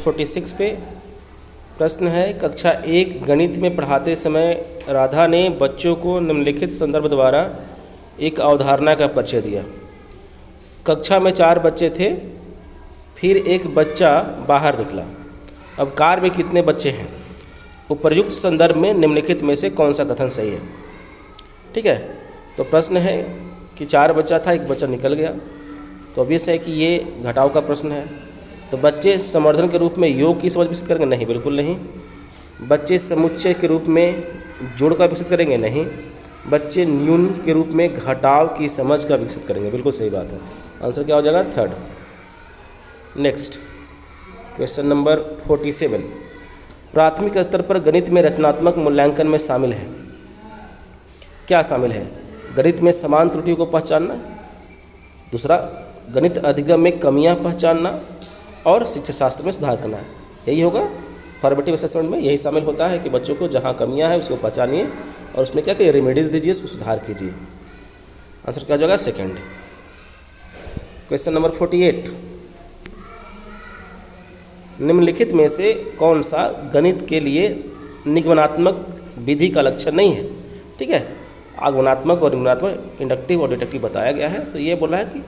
46 पे प्रश्न है, कक्षा 1 गणित में पढ़ाते समय राधा ने बच्चों को निम्नलिखित संदर्भ द्वारा एक अवधारणा का परिचय दिया। कक्षा में 4 बच्चे थे, फिर एक बच्चा बाहर निकला। अब कार में कितने बच्चे हैं? उपर्युक्त संदर्भ में निम्नलिखित में से कौन सा कथन सही है? ठीक है, तो प्रश्न है कि 4 बच्चा था, एक बच्चा निकल गया, तो ऑब्वियस है कि ये घटाव का प्रश्न है। तो बच्चे समवर्धन के रूप में योग की समझ विकसित करेंगे? नहीं, बिल्कुल नहीं। बच्चे समुच्चय के रूप में जोड़ का विकसित करेंगे? नहीं। बच्चे न्यून के रूप में घटाव की समझ का विकसित करेंगे? बिल्कुल सही बात है। आंसर क्या हो जाएगा? 3rd। नेक्स्ट क्वेश्चन नंबर 47, प्राथमिक स्तर पर गणित में रचनात्मक मूल्यांकन में शामिल है। क्या शामिल है? गणित में समान त्रुटियों को पहचानना, दूसरा गणित अधिगम में कमियां पहचानना, और शिक्षा शास्त्र में सुधार करना है। यही होगा फॉर्मेटिव असेसमेंट में, यही शामिल होता है कि बच्चों को जहां कमियां हैं उसको पहचानिए और उसमें क्या करिए, रेमेडीज दीजिए, उसको सुधार कीजिए। आंसर क्या हो जाएगा? 2nd। क्वेश्चन नंबर 48, निम्नलिखित में से कौन सा गणित के लिए निगमनात्मक विधि का लक्षण नहीं है? ठीक है, आगमनात्मक और निगमनात्मक, इंडक्टिव और डिडक्टिव बताया गया है। तो ये बोला है कि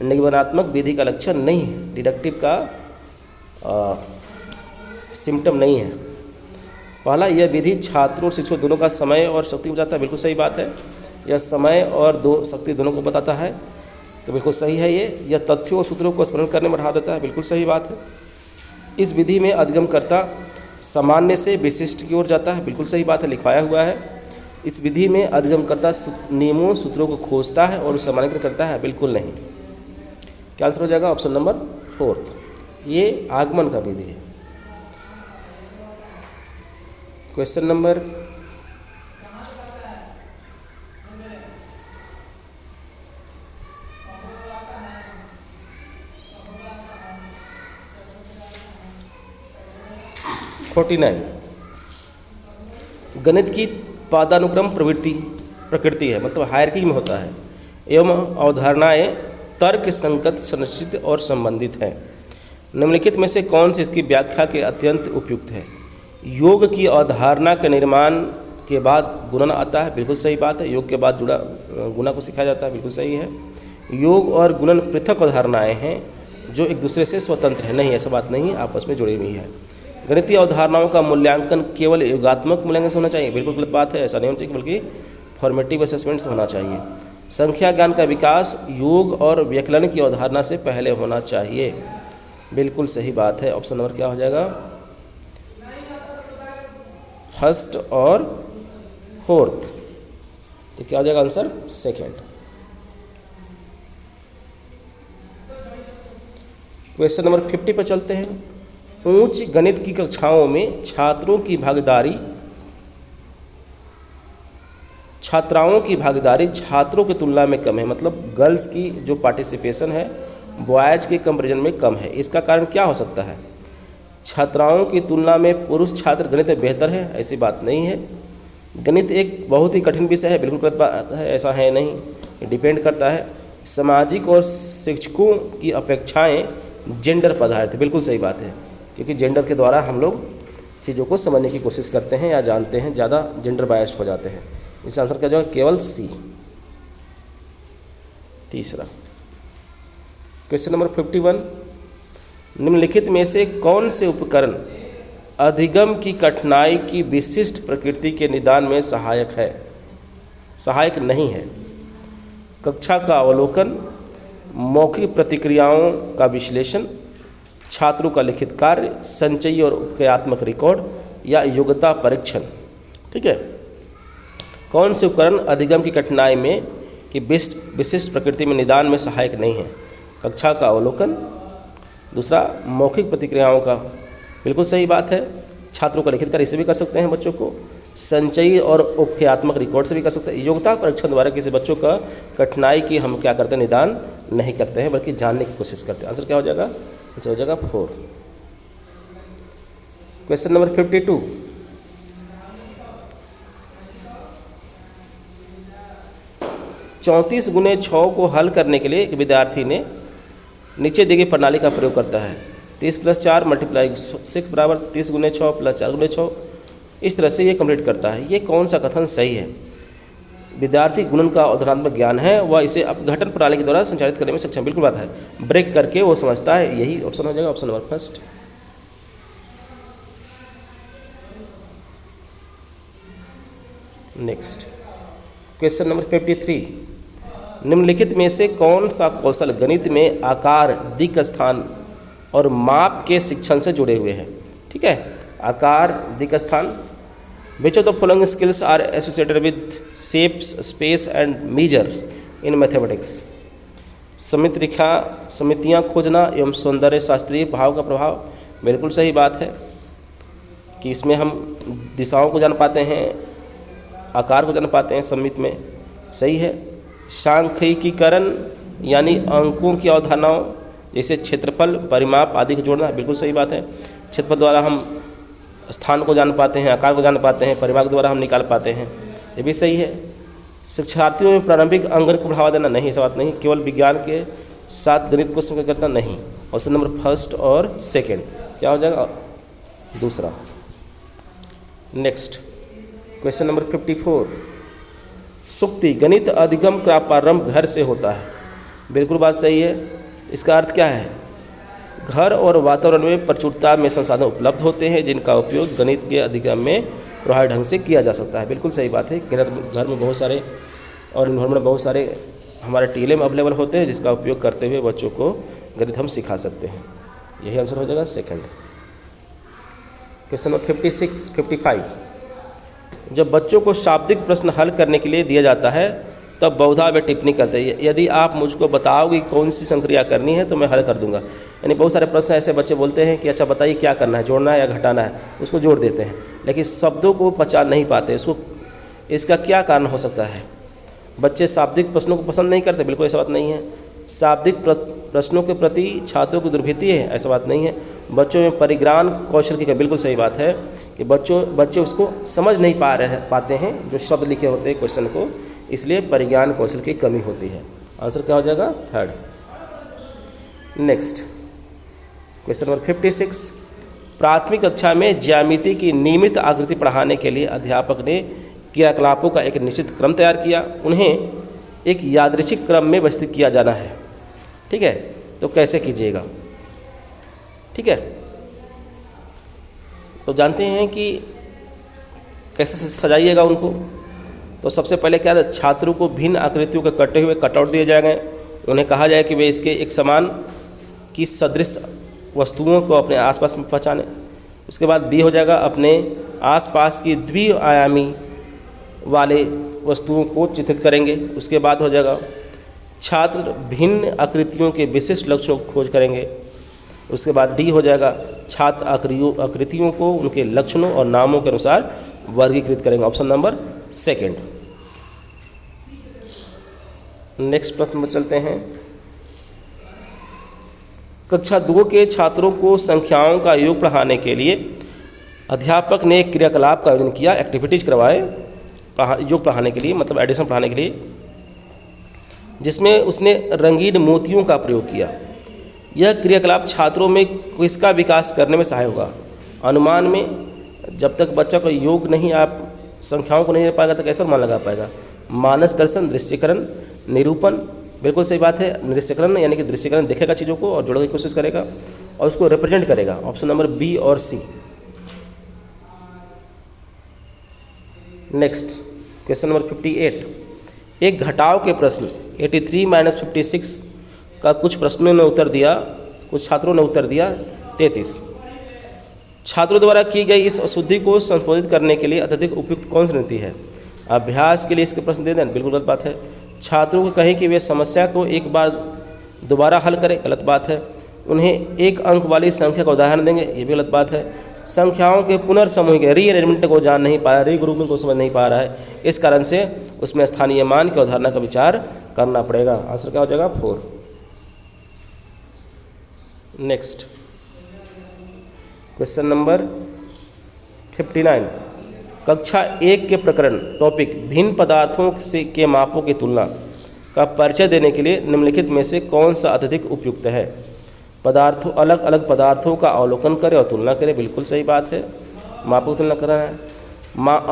निगमनात्मक विधि का लक्षण नहीं है, डिडक्टिव का सिम्टम नहीं है। पहला, यह विधि छात्रों और शिक्षकों दोनों का समय और शक्ति को बताता है। बिल्कुल सही बात है। यह समय और शक्ति दोनों को बताता है, तो बिल्कुल सही है ये। यह तथ्यों और सूत्रों को स्मरण करने में बढ़ा देता है। बिल्कुल सही बात है। इस विधि में अधिगमकर्ता सामान्य से विशिष्ट की ओर जाता है। बिल्कुल सही बात है, लिखवाया हुआ है। इस विधि में अधिगमकर्ता नियमों सूत्रों को खोजता है और सामान्यीकरण करता है। बिल्कुल नहीं। क्या आंसर हो जाएगा? ऑप्शन नंबर 4th, ये आगमन का विधि है। क्वेश्चन नंबर 49, गणित की पदानुक्रम प्रकृति है, मतलब हायरार्की में होता है, एवं अवधारणाएं तर्क संगत, संरचित और संबंधित हैं। निम्नलिखित में से कौन से इसकी व्याख्या के अत्यंत उपयुक्त है? योग की अवधारणा के निर्माण के बाद गुणन आता है। बिल्कुल सही बात है। योग के बाद गुणा को सिखाया जाता है। बिल्कुल सही है। योग और गुणन पृथक अवधारणाएं हैं जो एक दूसरे से स्वतंत्र है। नहीं, ऐसा बात नहीं, आपस में जुड़ी हुई है। गणितीय अवधारणाओं का मूल्यांकन केवल योगात्मक मूल्यांकन से होना चाहिए? बिल्कुल गलत बात है, ऐसा नहीं होना चाहिए, बल्कि फॉर्मेटिव असेसमेंट से होना चाहिए। संख्या ज्ञान का विकास योग और व्याकरण की अवधारणा से पहले होना चाहिए। बिल्कुल सही बात है। ऑप्शन नंबर क्या हो जाएगा? 1st और 4th, तो क्या हो जाएगा आंसर? 2nd। क्वेश्चन नंबर 50 पर चलते हैं। उच्च गणित की कक्षाओं में छात्राओं की भागीदारी छात्रों की तुलना में कम है, मतलब गर्ल्स की जो पार्टिसिपेशन है बॉयज़ के कंपेरिजन में कम है। इसका कारण क्या हो सकता है? छात्राओं की तुलना में पुरुष छात्र गणित में बेहतर है? ऐसी बात नहीं है। गणित एक बहुत ही कठिन विषय है? बिल्कुल गलत बात है, ऐसा है नहीं। ये डिपेंड करता है सामाजिक और शिक्षकों की अपेक्षाएं जेंडर पर आधारित है। बिल्कुल सही बात है, क्योंकि जेंडर के द्वारा हम लोग चीज़ों को समझने की कोशिश करते हैं या जानते हैं, ज़्यादा जेंडर बायस्ड हो जाते हैं। इस आंसर का जो है केवल सी। तीसरा क्वेश्चन नंबर 51, निम्नलिखित में से कौन से उपकरण अधिगम की कठिनाई की विशिष्ट प्रकृति के निदान में सहायक नहीं है? कक्षा का अवलोकन, मौखिक प्रतिक्रियाओं का विश्लेषण, छात्रों का लिखित कार्य, संचयी और उपक्रियात्मक रिकॉर्ड, या योग्यता परीक्षण। ठीक है, कौन से उपकरण अधिगम की कठिनाई में कि विशिष्ट प्रकृति में निदान में सहायक नहीं है? कक्षा का अवलोकन, दूसरा मौखिक प्रतिक्रियाओं का, बिल्कुल सही बात है। छात्रों का लिखित कार्य इसे भी कर सकते हैं बच्चों को, संचयी और उपक्रियात्मक रिकॉर्ड से भी कर सकते हैं। योग्यता परीक्षण द्वारा किसी बच्चों का कठिनाई की हम क्या करते हैं? निदान नहीं करते हैं, बल्कि जानने की कोशिश करते हैं। आंसर क्या हो जाएगा? आंसर हो जाएगा 4। क्वेश्चन नंबर 52, 34 गुने 6 को हल करने के लिए एक विद्यार्थी ने नीचे दी गई प्रणाली का प्रयोग करता है। 30 + 4 × 6 बराबर 30 × 6 + 4 × 6। इस तरह से ये कंप्लीट करता है। ये कौन सा कथन सही है? विद्यार्थी गुणन का अवधारणात्मक ज्ञान है, वह इसे अपघटन प्रणाली के द्वारा संचालित करने में सक्षम। बिल्कुल बात है, ब्रेक करके वो समझता है। यही ऑप्शन हो जाएगा, option number first. Next question number 53, निम्नलिखित में से कौन सा कौशल गणित में आकार, दिक् स्थान और माप के शिक्षण से जुड़े हुए हैं? ठीक है, आकार, दिक् स्थान। Which of the following skills are associated with shapes, space and measures in mathematics? समित रेखा, समितियाँ खोजना एवं सौंदर्य शास्त्रीय भाव का प्रभाव। बिल्कुल सही बात है कि इसमें हम दिशाओं को जान पाते हैं, आकार को जान पाते हैं समित में। सही है। सांख्यिकीकरण यानी अंकों की अवधारणाओं जैसे क्षेत्रफल, परिमाप आदि को जोड़ना। बिल्कुल सही बात है। क्षेत्रफल द्वारा हम स्थान को जान पाते हैं, आकार को जान पाते हैं, परिमाप द्वारा हम निकाल पाते हैं। ये भी सही है। शिक्षार्थियों में प्रारंभिक अंकन को बढ़ावा देना, नहीं, ऐसा बात नहीं। केवल विज्ञान के साथ गणित को संकलित करना, नहीं। ऑप्शन नंबर फर्स्ट और सेकंड क्या हो जाएगा? दूसरा। नेक्स्ट क्वेश्चन नंबर 54, सुक्ति, गणित अधिगम का प्रारंभ घर से होता है। बिल्कुल बात सही है। इसका अर्थ क्या है? घर और वातावरण में प्रचुरता में संसाधन उपलब्ध होते हैं जिनका उपयोग गणित के अधिगम में प्रभावी ढंग से किया जा सकता है। बिल्कुल सही बात है। घर में बहुत सारे और इन्वायरमेंट में बहुत सारे हमारे टीले में अवेलेबल होते हैं जिसका उपयोग करते हुए बच्चों को गणित हम सिखा सकते हैं। यही आंसर हो जाएगा सेकंड। क्वेश्चन नंबर 55, जब बच्चों को शाब्दिक प्रश्न हल करने के लिए दिया जाता है तब बहुधा वे टिप्पणी करते हैं। यदि आप मुझको बताओगे कौन सी संक्रिया करनी है तो मैं हल कर दूंगा। यानी बहुत सारे प्रश्न ऐसे बच्चे बोलते हैं कि अच्छा बताइए क्या करना है, जोड़ना है या घटाना है, उसको जोड़ देते हैं, लेकिन शब्दों को पहचान नहीं पाते। इसका क्या कारण हो सकता है? बच्चे शाब्दिक प्रश्नों को पसंद नहीं करते, बिल्कुल ऐसा बात नहीं है। शाब्दिक प्रश्नों के प्रति छात्रों की दुर्भीति है, ऐसा बात नहीं है। बच्चों में परिज्ञान कौशल की, बिल्कुल सही बात है कि बच्चे उसको समझ नहीं पाते हैं जो शब्द लिखे होते हैं क्वेश्चन को, इसलिए परिज्ञान कौशल की कमी होती है। आंसर क्या हो जाएगा? थर्ड। नेक्स्ट क्वेश्चन नंबर 56, प्राथमिक कक्षा में ज्यामिति की नियमित आकृति पढ़ाने के लिए अध्यापक ने क्रियाकलापों का एक निश्चित क्रम तैयार किया। उन्हें एक यादृच्छिक क्रम में व्यवस्थित किया जाना है। ठीक है, तो कैसे कीजिएगा? ठीक है, तो जानते हैं कि कैसे सजाइएगा उनको। तो सबसे पहले क्या है, छात्रों को भिन्न आकृतियों के कटे हुए कटआउट दिए जाएंगे। उन्हें कहा जाए कि वे इसके एक समान की सदृश वस्तुओं को अपने आसपास में पहचानें। उसके बाद बी हो जाएगा, अपने आसपास की द्विआयामी वाले वस्तुओं को चित्रित करेंगे। उसके बाद हो जाएगा, छात्र भिन्न आकृतियों के विशिष्ट लक्षणों को खोज करेंगे। उसके बाद डी हो जाएगा, छात्र आकृतियों को उनके लक्षणों और नामों के अनुसार वर्गीकृत करेंगे। Option number second. नेक्स्ट प्रश्न में चलते हैं। कक्षा 2 के छात्रों को संख्याओं का योग पढ़ाने के लिए अध्यापक ने एक क्रियाकलाप का आयोजन किया, एक्टिविटीज करवाए योग पढ़ाने के लिए, मतलब एडिशन पढ़ाने के लिए, जिसमें उसने रंगीन मोतियों का प्रयोग किया। यह क्रियाकलाप छात्रों में किसका विकास करने में सहायक होगा? अनुमान में। जब तक बच्चा को योग नहीं, आप संख्याओं को नहीं रह पाएगा तो कैसे अनुमान लगा पाएगा? मानस दर्शन, दृश्यकरण, निरूपण। बिल्कुल सही बात है। दृश्यकरण यानी कि दृश्यकरण देखेगा चीज़ों को और जोड़ने की कोशिश करेगा और उसको रिप्रेजेंट करेगा। ऑप्शन नंबर बी और सी। नेक्स्ट क्वेश्चन नंबर 58, एक घटाव के प्रश्न 83 - 56 का कुछ प्रश्नों ने उत्तर दिया, कुछ छात्रों ने उत्तर दिया 33। छात्रों द्वारा की गई इस अशुद्धि को संशोधित करने के लिए अत्यधिक उपयुक्त कौन सी नीति है? अभ्यास के लिए इसके प्रश्न दे दें, बिल्कुल गलत बात है। छात्रों को कहें कि वे समस्या को एक बार दोबारा हल करें, गलत बात है। उन्हें एक अंक वाली संख्या का उदाहरण देंगे, ये भी गलत बात है। संख्याओं के पुनर्समूह के रीअरेंजमेंट को जान नहीं पाया, रीग्रुपिंग को समझ नहीं पा रहा है, इस कारण से उसमें स्थानीय मान की अवधारणा का विचार करना पड़ेगा। आंसर क्या हो जाएगा? 4। नेक्स्ट क्वेश्चन नंबर 59, कक्षा 1 के प्रकरण टॉपिक भिन्न पदार्थों से के मापों की तुलना का परिचय देने के लिए निम्नलिखित में से कौन सा अत्यधिक उपयुक्त है? पदार्थों अलग अलग पदार्थों का अवलोकन करें और तुलना करें, बिल्कुल सही बात है, मापो तुलना करना है।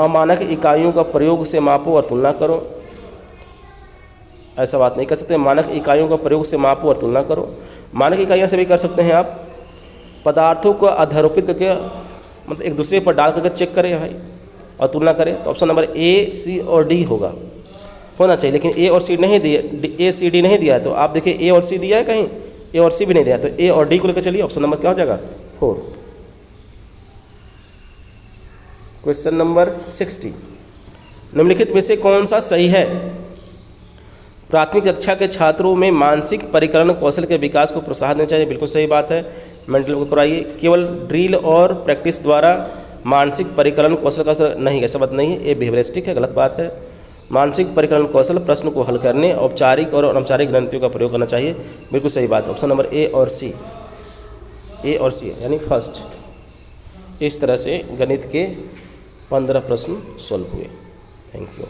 अमानक इकाइयों का प्रयोग से मापो और तुलना करो, ऐसा बात नहीं कर सकते। मानक इकाइयों का प्रयोग से मापो और तुलना करो, मानक इकाइयाँ से भी कर सकते हैं आप। पदार्थों को अध्यारोपित करके मतलब एक दूसरे पर डाल करके चेक करें भाई और तुलना करें, तो ऑप्शन नंबर ए, सी और डी होना चाहिए। लेकिन ए और सी नहीं दिया, ए सी डी नहीं दिया है, तो आप देखिए ए और सी दिया है कहीं, ए और सी भी नहीं दिया है, तो ए और डी को लेकर चलिए। ऑप्शन नंबर क्या हो जाएगा? 4। क्वेश्चन नंबर 60, निम्नलिखित में से कौन सा सही है? प्राथमिक कक्षा के छात्रों में मानसिक परिकलन कौशल के विकास को प्रोत्साहन देना चाहिए, बिल्कुल सही बात है, मेंटल को कराइए। केवल ड्रिल और प्रैक्टिस द्वारा मानसिक परिकलन कौशल का नहीं, ऐसा बात नहीं है, ये बिहेवियरिस्टिक है, गलत बात है। मानसिक परिकलन कौशल प्रश्न को हल करने, औपचारिक और अनौपचारिक रणनीतियों का प्रयोग करना चाहिए, बिल्कुल सही बात है। ऑप्शन नंबर ए और सी, ए और सी यानी फर्स्ट। इस तरह से गणित के 15 प्रश्न सॉल्व हुए। Thank you.